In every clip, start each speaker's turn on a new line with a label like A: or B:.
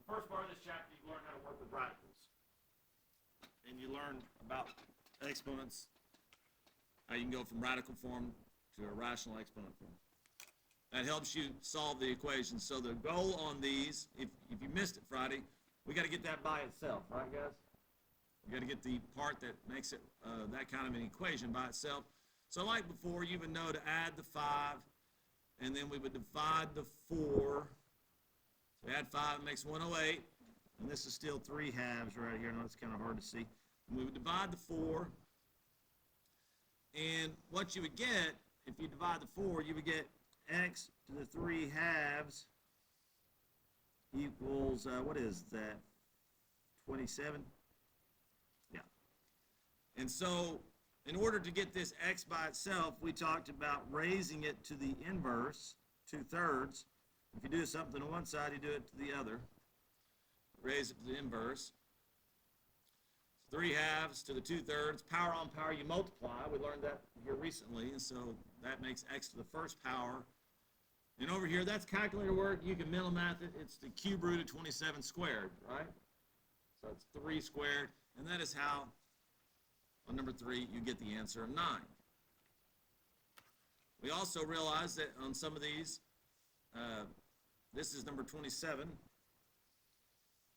A: First part of this chapter, you learn how to work with radicals. And you learn about exponents, how you can go from radical form to a rational exponent form. That helps you solve the equation. So the goal on these, if you missed it Friday, we got to get that by itself, right, guys? We got to get the part that makes it that kind of an equation by itself. So like before, you would know to add the 5, and then we would divide the 4. So add 5 makes 108, and this is still 3 halves right here. I know it's kind of hard to see. And we would divide the 4, and what you would get, if you divide the 4, you would get x to the 3 halves equals, what is that, 27? Yeah. And so in order to get this x by itself, we talked about raising it to the inverse, 2/3. If you do something to one side, you do it to the other. Raise it to the inverse. 3 halves to the 2/3. Power on power, you multiply. We learned that here recently, and so that makes x to the first power. And over here, that's calculator work. You can mental math it. It's the cube root of 27 squared, right? So it's 3 squared, and that is how, on number 3, you get the answer of 9. We also realize that on some of these, this is number 27.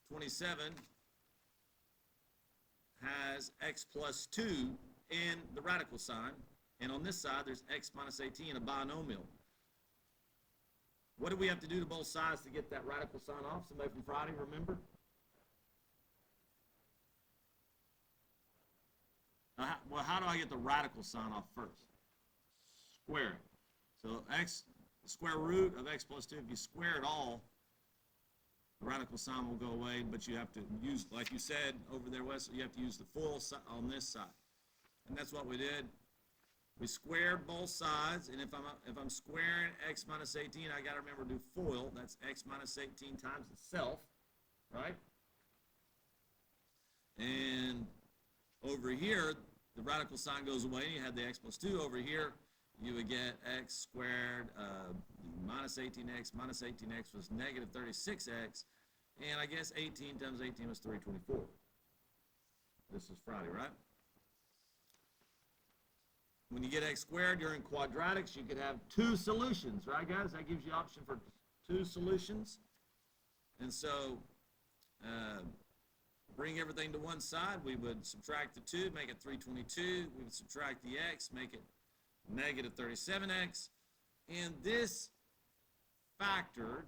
A: 27 has x plus 2 in the radical sign, and on this side, there's x minus 18 in a binomial. What do we have to do to both sides to get that radical sign off? Somebody from Friday, remember? Well, how do I get the radical sign off first? Square it. So x, the square root of x plus 2, if you square it all, the radical sign will go away, but you have to use, like you said over there, Wesley, you have to use the full side on this side. And that's what we did. We squared both sides, and if I'm squaring x minus 18, I got to remember to do FOIL. That's x minus 18 times itself, right? And over here, the radical sign goes away, and you have the x plus 2. Over here, you would get x squared minus 18x. Minus 18x was negative 36x, and I guess 18 times 18 was 324. This is Friday, right? When you get x squared, you're in quadratics. You could have 2 solutions, right, guys? That gives you option for 2 solutions. And so, bring everything to one side. We would subtract the 2, make it 322. We would subtract the x, make it negative 37x. And this factored,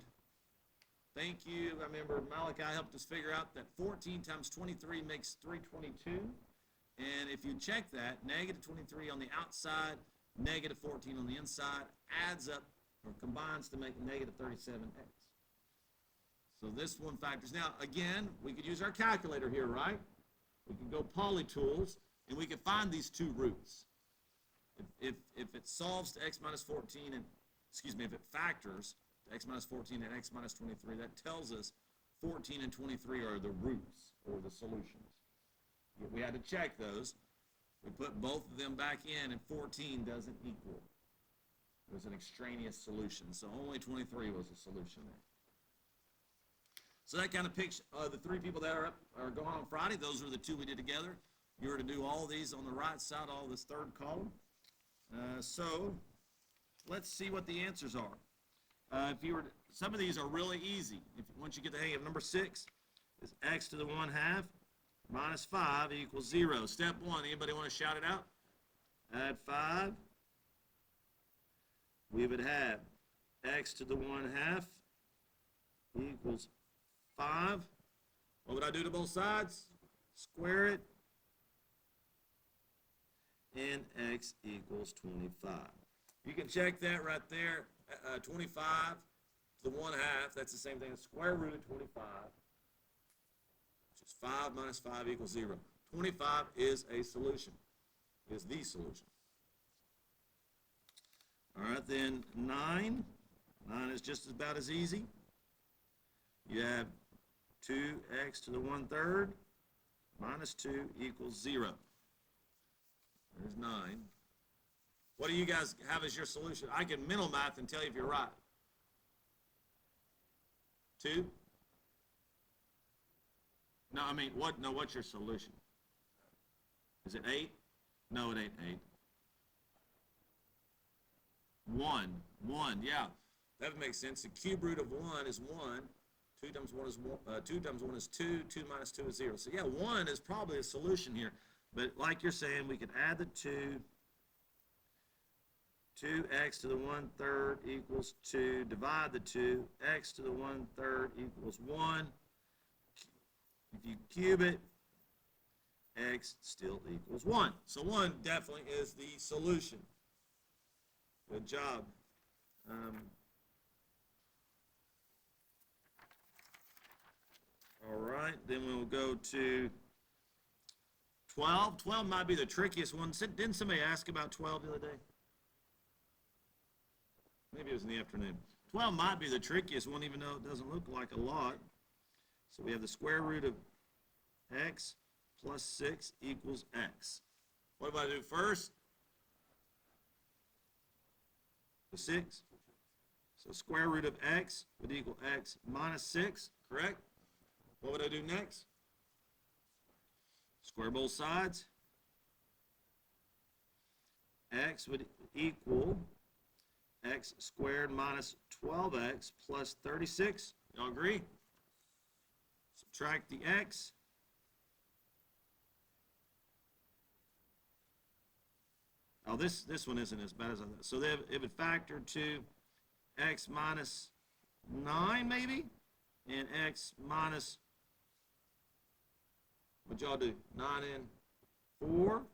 A: thank you, I remember Malachi helped us figure out that 14 times 23 makes 322. And if you check that, negative 23 on the outside, negative 14 on the inside, adds up or combines to make negative 37x. So this one factors. Now, again, we could use our calculator here, right? We could go polytools, and we could find these 2 roots. If it solves to x minus 14, and, excuse me, if it factors to x minus 14 and x minus 23, that tells us 14 and 23 are the roots, or the solutions. We had to check those. We put both of them back in, and 14 doesn't equal. It was an extraneous solution, so only 23 was a solution there. So that kind of picks the 3 people that are going on Friday. Those were the 2 we did together. You were to do all these on the right side, all this 3rd column. So let's see what the answers are. If you were, some of these are really easy. Once you get the hang of number 6, is x to the 1/2 minus 5 equals 0. Step 1, anybody want to shout it out? Add 5. We would have x to the 1/2 equals 5. What would I do to both sides? Square it. And x equals 25. You can check that right there. 25 to the 1/2, that's the same thing as square root of 25. 5 minus 5 equals 0. 25 is a solution, is the solution. All right, then 9. 9 is just about as easy. You have 2x to the 1/3 minus 2 equals 0. There's 9. What do you guys have as your solution? I can mental math and tell you if you're right. 2? No, I mean, what? No, what's your solution? Is it 8? No, it ain't 8. 1. 1, yeah. That would make sense. The cube root of 1 is 1. 2 times 1 is 1. 2 times 1 is 2. 2 minus 2 is 0. So, yeah, 1 is probably a solution here. But like you're saying, we could add the 2. 2x to the 1/3 equals 2. Divide the 2. X to the 1/3 equals 1. If you cube it, x still equals 1. So 1 definitely is the solution. Good job. All right, then we'll go to 12. 12 might be the trickiest one. Didn't somebody ask about 12 the other day? Maybe it was in the afternoon. 12 might be the trickiest one, even though it doesn't look like a lot. So we have the square root of x plus 6 equals x. What do I do first? The 6. So square root of x would equal x minus 6, correct? What would I do next? Square both sides. X would equal x squared minus 12x plus 36. Y'all agree? Subtract the x. Oh, this one isn't as bad as I thought. So it would factor to x minus 9 maybe, and x minus, what y'all do? 9 and 4.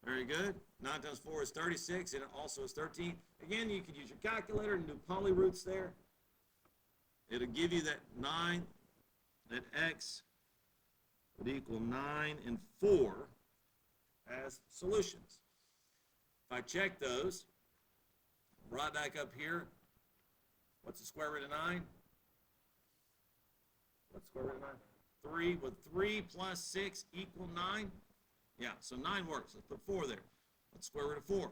A: Very good. 9 times 4 is 36, and it also is 13. Again, you could use your calculator and do polyroots there. It'll give you that 9, that x would equal 9 and 4 as solutions. If I check those, right back up here, what's the square root of 9? What's the square root of 9? 3. Would 3 plus 6 equal 9? Yeah, so 9 works. Let's put 4 there. What's the square root of 4?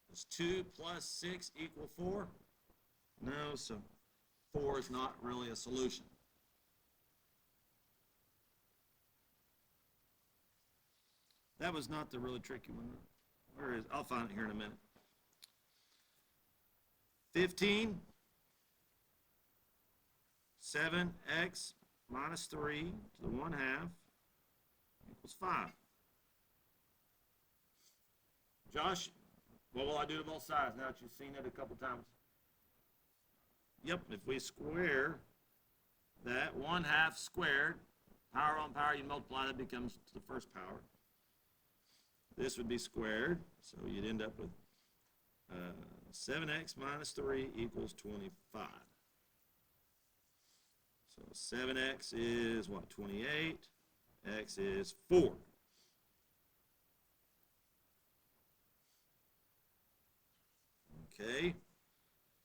A: Does 2 plus 6 equal 4? No, so 4 is not really a solution. That was not the really tricky one. Where is? I'll find it here in a minute. 15. 7x minus 3 to the 1/2 equals 5. Josh, what will I do to both sides now that you've seen it a couple times? Yep, if we square that 1/2 squared, power on power, you multiply, that becomes the first power. This would be squared, so you'd end up with 7x minus 3 equals 25. So 7x is what? 28. X is 4. Okay.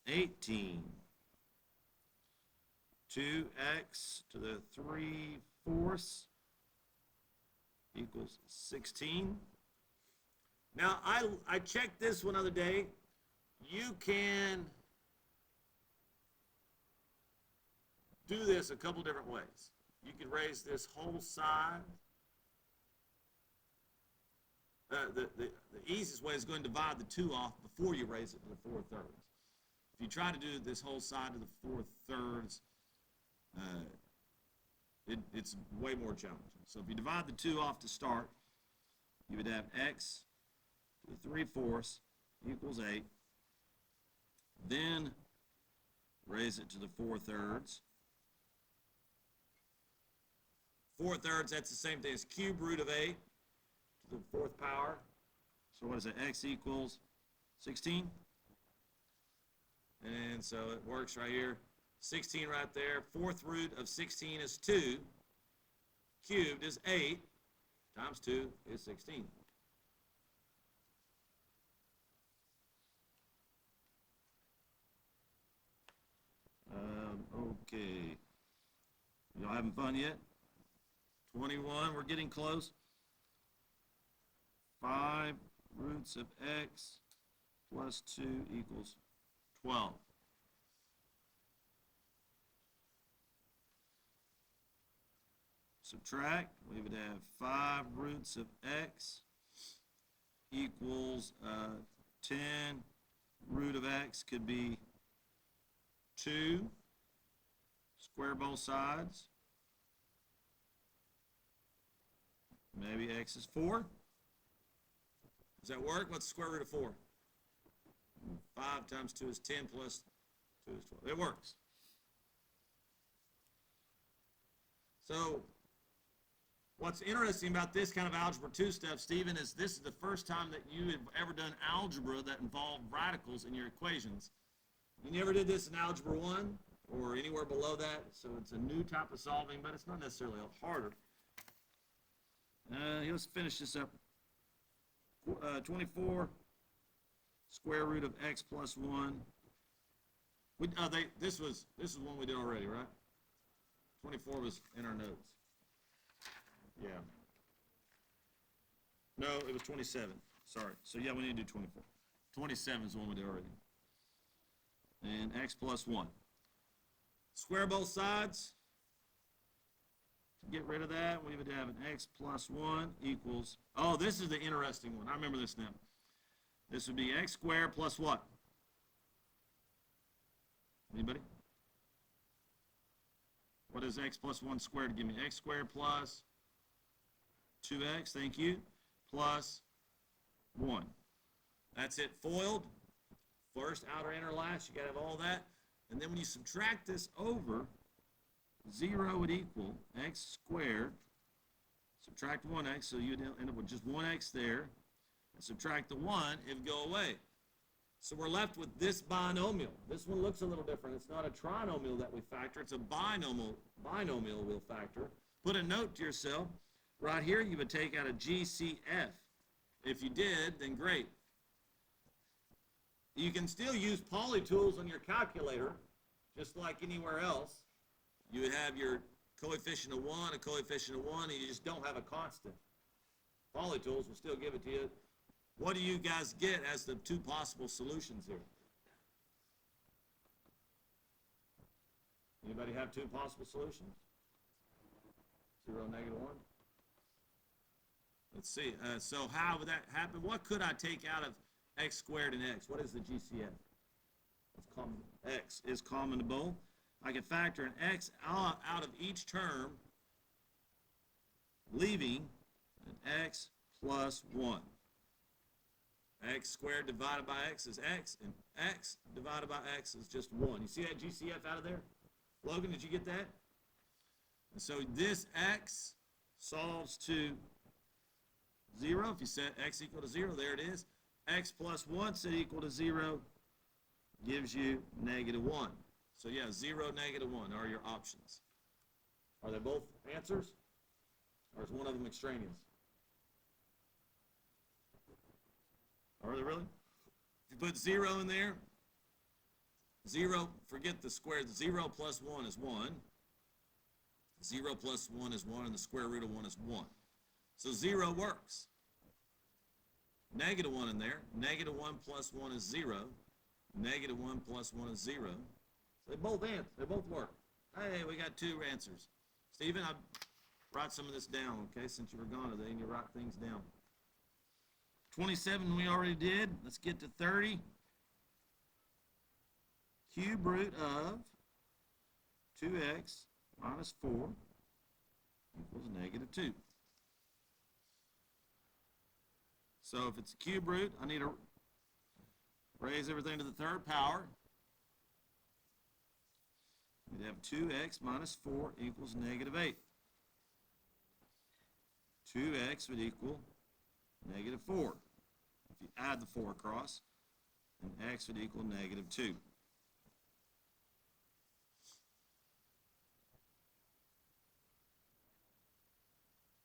A: 18. 2x to the 3/4 equals 16. Now, I checked this one other day. You can do this a couple different ways. You could raise this whole side. The easiest way is going to divide the 2 off before you raise it to the 4/3. If you try to do this whole side to the 4/3, it's way more challenging. So if you divide the 2 off to start, you would have x to the 3/4 equals 8. Then raise it to the 4/3. 4/3, that's the same thing as cube root of 8 to the 4th power. So what is it? X equals 16. And so it works right here. 16 right there. 4th root of 16 is 2. Cubed is 8. Times 2 is 16. Okay. Y'all having fun yet? 21, we're getting close. 5 roots of x plus 2 equals 12. subtract, we would have 5 roots of x equals 10 root of x could be 2. Square both sides. Maybe x is 4. Does that work? What's the square root of 4? 5 times 2 is 10 plus 2 is 12. It works. So what's interesting about this kind of Algebra 2 stuff, Stephen, is this is the first time that you have ever done algebra that involved radicals in your equations. You never did this in Algebra 1 or anywhere below that, so it's a new type of solving, but it's not necessarily harder. Let's finish this up. 24 square root of x plus 1. This is one we did already, right? 24 was in our notes. Yeah. No, it was 27. Sorry. So yeah, we need to do 24. 27 is the one we did already. And x plus 1. Square both sides. To get rid of that, we would have an x plus 1 equals, oh, this is the interesting one. I remember this now. This would be x squared plus what? Anybody? What is x plus 1 squared? Give me x squared plus 2x, thank you, plus 1. That's it, foiled. First, outer, inner, last, you got to have all that. And then when you subtract this over, 0 would equal x squared, subtract 1x, so you'd end up with just 1x there, and subtract the 1, it would go away. So we're left with this binomial. This one looks a little different. It's not a trinomial that we factor, it's a binomial we'll factor. Put a note to yourself. Right here, you would take out a GCF. If you did, then great. You can still use polytools on your calculator, just like anywhere else. You would have your coefficient of 1, a coefficient of 1, and you just don't have a constant. Polytools will still give it to you. What do you guys get as the two possible solutions here? Anybody have two possible solutions? 0, -1? Let's see. So how would that happen? What could I take out of x squared and x? What is the GCF? It's common. X is common to both. I can factor an x out of each term, leaving an x plus 1. X squared divided by x is x, and x divided by x is just 1. You see that GCF out of there? Logan, did you get that? And so this x solves to 0. If you set x equal to 0, there it is. X plus 1 set equal to 0 gives you -1. So yeah, 0, -1 are your options. Are they both answers? Or is one of them extraneous? Are they really? If you put 0 in there, 0, forget the square. 0 plus 1 is 1. 0 plus 1 is 1, and the square root of 1 is 1. So 0 works. -1 in there. -1 plus 1 is 0. -1 plus 1 is 0. So they both answer. They both work. Hey, we got two answers. Stephen, I write some of this down, okay, since you were gone today, and you write things down. 27 we already did. Let's get to 30. Cube root of 2x minus 4 equals -2. So if it's a cube root, I need to raise everything to the third power. We'd have 2x minus 4 equals -8. 2x would equal -4. If you add the 4 across, then x would equal -2.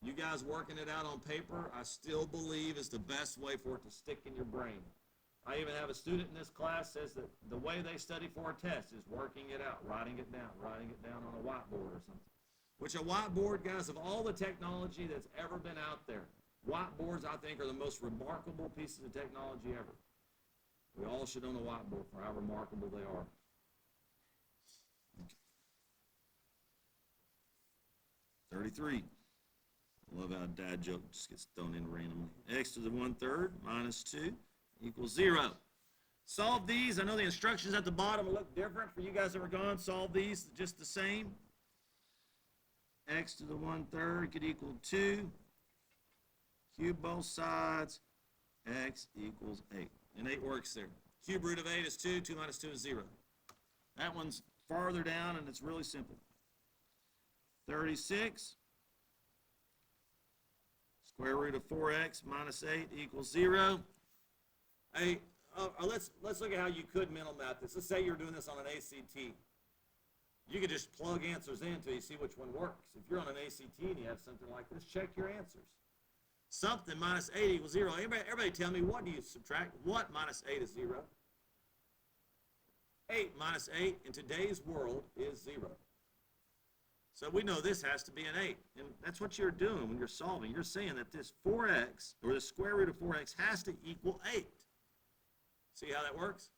A: You guys working it out on paper, I still believe is the best way for it to stick in your brain. I even have a student in this class says that the way they study for a test is working it out, writing it down on a whiteboard or something. Which a whiteboard, guys, of all the technology that's ever been out there, whiteboards, I think, are the most remarkable pieces of technology ever. We all should own a whiteboard for how remarkable they are. 33. I love how a dad joke just gets thrown in randomly. X to the 1/3 minus 2 equals 0. Solve these. I know the instructions at the bottom will look different for you guys that were gone. Solve these just the same. X to the 1/3 could equal 2. Cube both sides. X equals 8. And 8 works there. Cube root of 8 is 2. 2 minus 2 is 0. That one's farther down, and it's really simple. 36. Square root of 4x minus 8 equals 0. Hey, let's look at how you could mental math this. Let's say you're doing this on an ACT. You could just plug answers in until you see which one works. If you're on an ACT and you have something like this, check your answers. Something minus 8 equals 0. Everybody tell me, what do you subtract? What minus 8 is 0? 8 minus 8 in today's world is 0. So we know this has to be an 8. And that's what you're doing when you're solving. You're saying that this 4x, or the square root of 4x, has to equal 8. See how that works?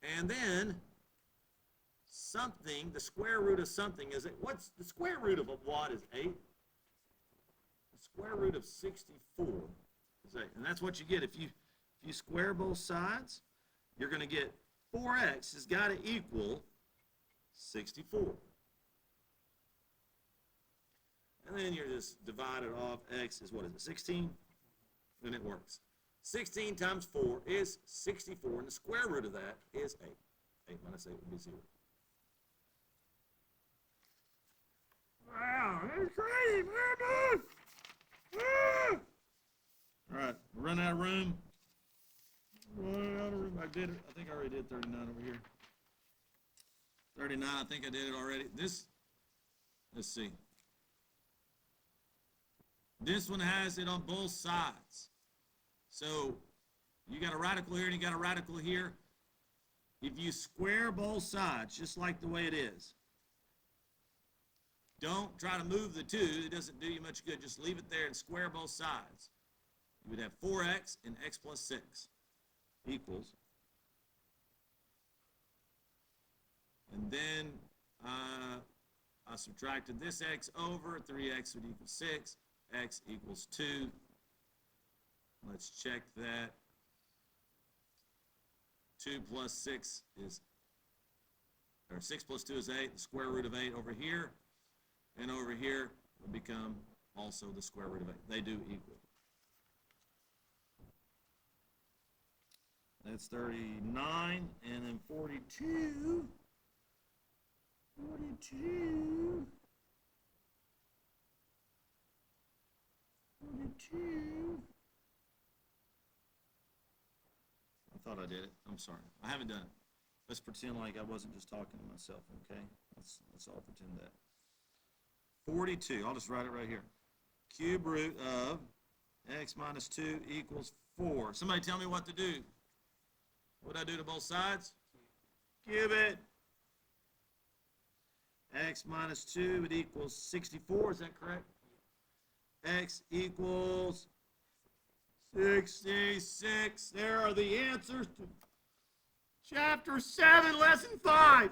A: And then something, the square root of something is 8. What's the square root of what is 8? The square root of 64 is 8. And that's what you get. If you square both sides, you're going to get 4x has got to equal 64. And then you're just divided off. X is, what is it, 16? And it works. 16 times 4 is 64, and the square root of that is 8. 8 minus 8 would be 0. Wow, that's crazy, man. All right, we're running out of room. I did it. I think I already did 39 over here. 39, I think I did it already. This, let's see. This one has it on both sides. So you got a radical here and you got a radical here. If you square both sides, just like the way it is, don't try to move the 2. It doesn't do you much good. Just leave it there and square both sides. You would have 4x and x plus 6 equals. And then I subtracted this x over. 3x would equal 6. X equals 2. Let's check that. 2 plus 6 is, or 6 plus 2 is 8. The square root of 8 over here and over here will become also the square root of 8. They do equal. That's 39, and then 42. 42. 42. I thought I did it. I'm sorry. I haven't done it. Let's pretend like I wasn't just talking to myself, okay? Let's all pretend that. 42. I'll just write it right here. Cube root of x minus 2 equals 4. Somebody tell me what to do. What did I do to both sides? Cube it. X minus 2 would equal 64. Is that correct? X equals 66. There are the answers to Chapter 7, Lesson 5.